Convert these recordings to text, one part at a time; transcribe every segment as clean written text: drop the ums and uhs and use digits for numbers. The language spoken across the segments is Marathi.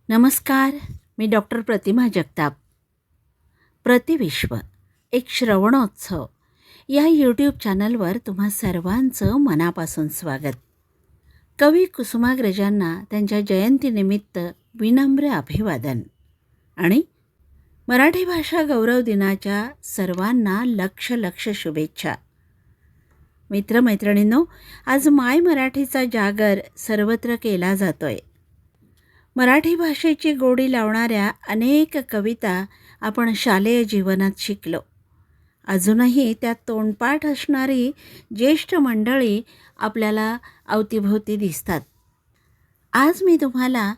नमस्कार. मी डॉक्टर प्रतिमा जगताप. प्रतिविश्व एक श्रवणोत्सव या यूट्यूब चॅनलवर तुम्हा सर्वांचं मनापासून स्वागत. कवी कुसुमाग्रजांना त्यांच्या जयंतीनिमित्त विनम्र अभिवादन आणि मराठी भाषा गौरव दिनाच्या सर्वांना लक्ष शुभेच्छा. मित्रमैत्रिणींनो, आज माय मराठीचा जागर सर्वत्र केला जातोय. मराठी भाषेची गोडी लावणाऱ्या अनेक कविता आपण शालेय जीवनात शिकलो. अजूनही त्यात तोंडपाठ असणारी ज्येष्ठ मंडळी आपल्याला अवतीभोवती दिसतात. आज मी तुम्हाला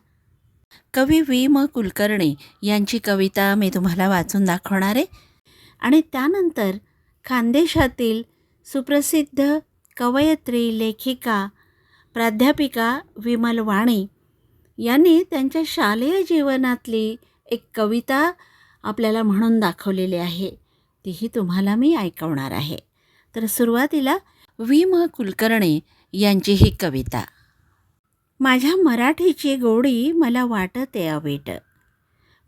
कवी वी.म. कुलकर्णी यांची कविता मी तुम्हाला वाचून दाखवणार आहे आणि त्यानंतर खानदेशातील सुप्रसिद्ध कवयित्री, लेखिका, प्राध्यापिका विमल वाणी यांनी त्यांच्या शालेय जीवनातली एक कविता आपल्याला म्हणून दाखवलेली आहे. तीही तुम्हाला मी ऐकवणार आहे. तर सुरुवातीला वी.म. कुलकर्णी यांची ही कविता. माझ्या मराठीची गोडी मला वाटते अवीट,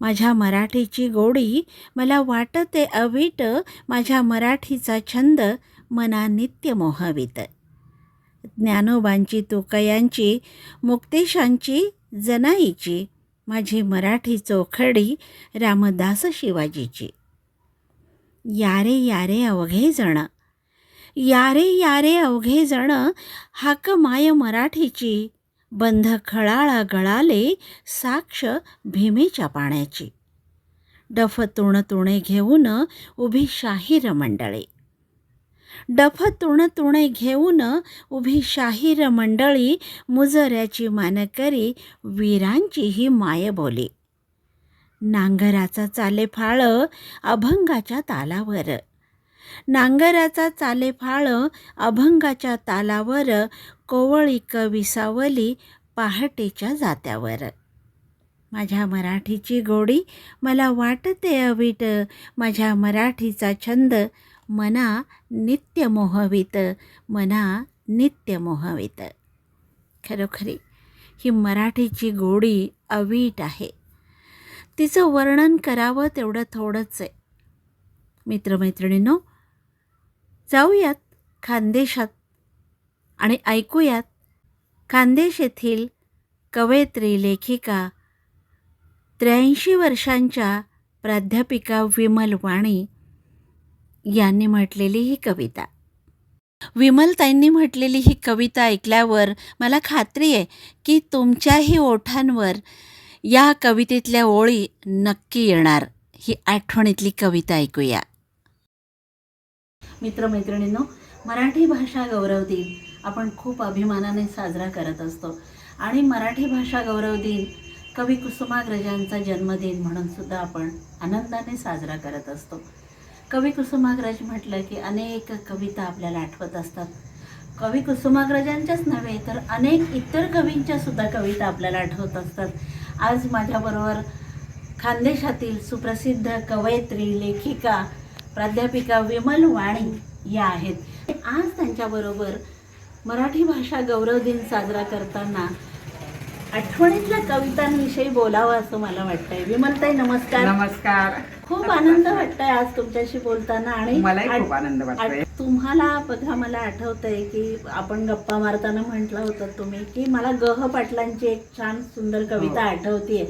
माझ्या मराठीची गोडी मला वाटते अवीट, माझ्या मराठीचा छंद मना नित्य मोहवीत. ज्ञानोबांची, तुकयांची, मुक्तेशांची, जनाईची, माझी मराठी चोखडी रामदास शिवाजीची. यारे यारे अवघे जण, यारे यारे अवघे जण, हाक माय मराठीची, बंध खळाळा गळाले साक्ष भीमेच्या पाण्याची. डफ तुण तुणे घेऊन उभी शाहीर मंडळी, डफ तुण तुणे घेऊन उभी शाहीर मंडळी, मुजऱ्याची मानकरी वीरांची ही मायबोली. नांगराचा चाले फाळ अभंगाच्या तालावर, नांगराचा चाले फाळ अभंगाच्या तालावर, कोवळी विसावली पहाटेच्या जात्यावर. माझ्या मराठीची गोडी मला वाटते अवीट, माझ्या मराठीचा छंद मना नित्य मोहवीत, मना नित्य मोहवीत. खरोखरी ही मराठीची गोडी अवीट आहे. तिचं वर्णन करावं तेवढं थोडंच आहे. मित्रमैत्रिणींनो, जाऊयात खानदेशात आणि ऐकूयात खानदेश येथील कवयित्री, लेखिका, 83 वर्षांच्या प्राध्यापिका विमल वाणी यांनी म्हटलेली ही कविता. विमलताईंनी म्हटलेली ही कविता ऐकल्यावर मला खात्री आहे की तुमच्याही ओठांवर या कवितेतल्या ओळी नक्की येणार. ही आठवणीतली कविता ऐकूया. मित्रमैत्रिणींनो, मराठी भाषा गौरव दिन आपण खूप अभिमानाने साजरा करत असतो आणि मराठी भाषा गौरव दिन कवी कुसुमाग्रजांचा जन्मदिन म्हणून सुद्धा आपण आनंदाने साजरा करत असतो. कवी कुसुमाग्रज म्हटलं की अनेक कविता आपल्याला आठवत असतात. कवी कुसुमाग्रजांच्याच नव्हे तर अनेक इतर कवींच्या सुद्धा कविता आपल्याला आठवत असतात. आज माझ्याबरोबर खानदेशातील सुप्रसिद्ध कवयित्री, लेखिका, प्राध्यापिका विमल वाणी या आहेत. आज त्यांच्याबरोबर मराठी भाषा गौरव दिन साजरा करताना आठवणीतल्या कवितांविषयी बोलावं असं मला वाटतंय. विमलताई, नमस्कार. नमस्कार. खूप आनंद वाटतंय आज तुमच्याशी बोलताना आणि मलाही खूप आनंद वाटतोय. तुम्हाला बघा, मला आठवतंय की आपण गप्पा मारताना म्हटलं होतं तुम्ही की मला गह पाटलांची एक छान सुंदर कविता आठवतीये,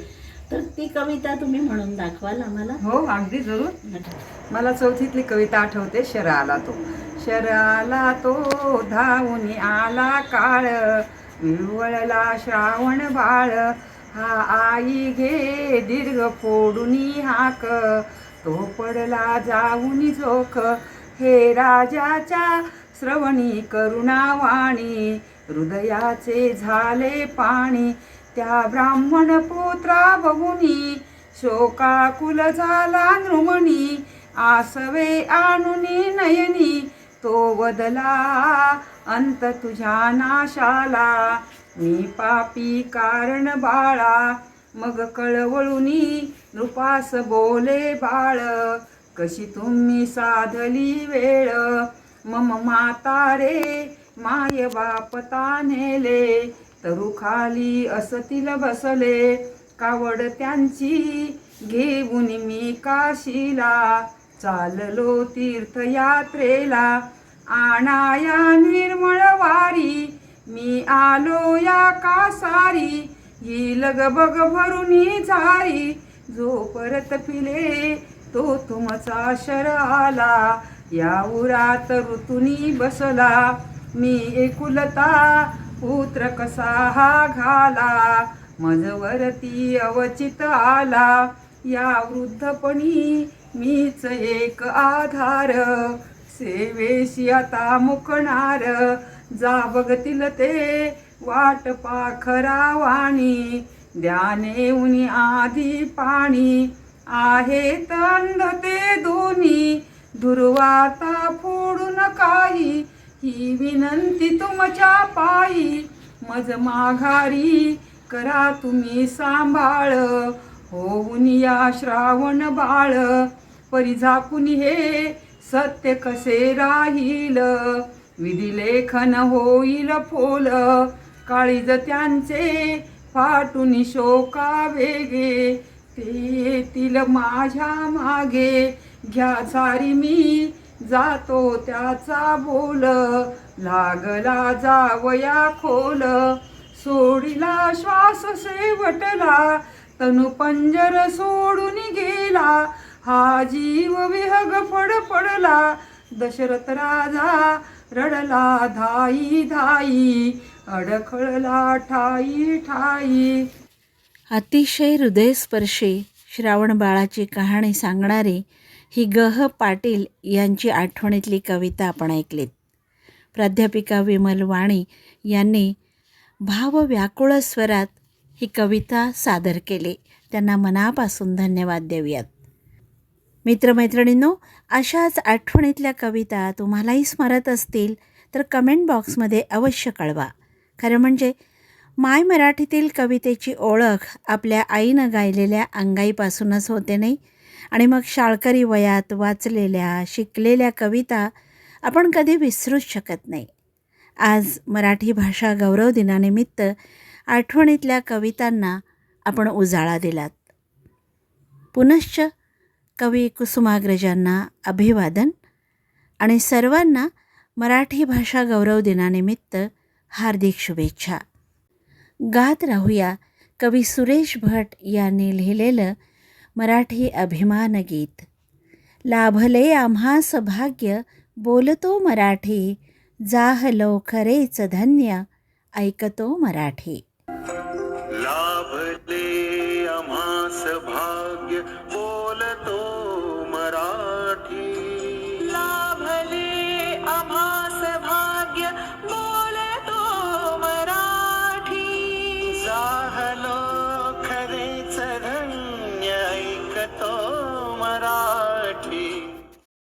तर ती कविता तुम्ही म्हणून दाखवाल आम्हाला? हो, अगदी जरूर. मला चौथीतली कविता आठवते. शर आला तो, शर आला तो धावून आला काळ, विवळला श्रावण बाळ, हा आई घे दीर्घ फोडूनी हाक, तो पडला जाऊनी जोख, हे राजाच्या श्रवणी करुणावाणी, हृदयाचे झाले पाणी, त्या ब्राह्मण पुत्रा बघुनी, शोकाकुल झाला नृमणी, आसवे आणुनी नयनी, तो वदला अंत तुझ्या नाशाला, मी पापी कारण बाळा, मग कळवळुनी नृपास बोले बाळ, कशी तुम्ही साधली वेळ, मम माता रे माय बापता नेले, तरुखाली असतील बसले, कावड त्यांची घेऊन मी काशीला चाललो तीर्थयात्रेला. आणाया निर्मळ वारी मी आलो या कासारी. ही लगबग भरुनी झारी जो परत फिले तो तुमचा शर आला. या उरात ऋतुनी बसला मी एकुलता पुत्र कसा हा घाला. मजवरती अवचित आला या वृद्धपणी मीच एक आधार. सेवेशी आता मुकणार जा बघतील ते वाट पाखरा वाणी. द्याने उनी आधी पाणी आहेत अंध ते दोन्ही. दुर्वार्ता फोडू नकाही ही विनंती तुमच्या पायी. मज माघारी करा तुम्ही सांभाळ होऊन या श्रावण बाळ. परी झाकून हे सत्य कसे राहील विधिलेखन होईल फोल. काळीज त्यांचे फाटून शोका वेगे ते येतील माझ्या मागे. घ्या सारी मी जातो त्याचा बोल लागला जावया खोल. सोडिला श्वास शेवटला तनु पंजर सोडून गेला. हा जीव विहग फडफडला दशरथ राजा रडला धाई धाई. अडखळला ठाई ठाई. अतिशय हृदयस्पर्शी श्रावण बाळाची कहाणी सांगणारी ही ग. पाटील यांची आठवणीतली कविता आपण ऐकलीत. प्राध्यापिका विमल वाणी यांनी भावव्याकुळ स्वरात ही कविता सादर केली. त्यांना मनापासून धन्यवाद देऊयात. मित्रमैत्रिणींनो, अशाच आठवणीतल्या कविता तुम्हालाही स्मरत असतील तर कमेंट बॉक्समध्ये अवश्य कळवा. खरं म्हणजे माय मराठीतील कवितेची ओळख आपल्या आईनं गायलेल्या अंगाईपासूनच होते नाही. आणि मग शाळकरी वयात वाचलेल्या शिकलेल्या कविता आपण कधी विसरूच शकत नाही. आज मराठी भाषा गौरव दिनानिमित्त आठवणीतल्या कवितांना आपण उजाळा दिलात. पुनश्च कवी कुसुमाग्रजांना अभिवादन आणि सर्वांना मराठी भाषा गौरव दिनानिमित्त हार्दिक शुभेच्छा. गात राहूया कवी सुरेश भट यांनी लिहिलेलं मराठी अभिमान गीत. लाभले आम्हास भाग्य बोलतो मराठी. जाहलो खरेच धन्य ऐकतो मराठी. लाभले आम्हास भाग्य बोलतो मराठी. लाभले आम्हास भाग्य बोलतो मराठी. जाहलो खरेच धन्य ऐकतो मराठी.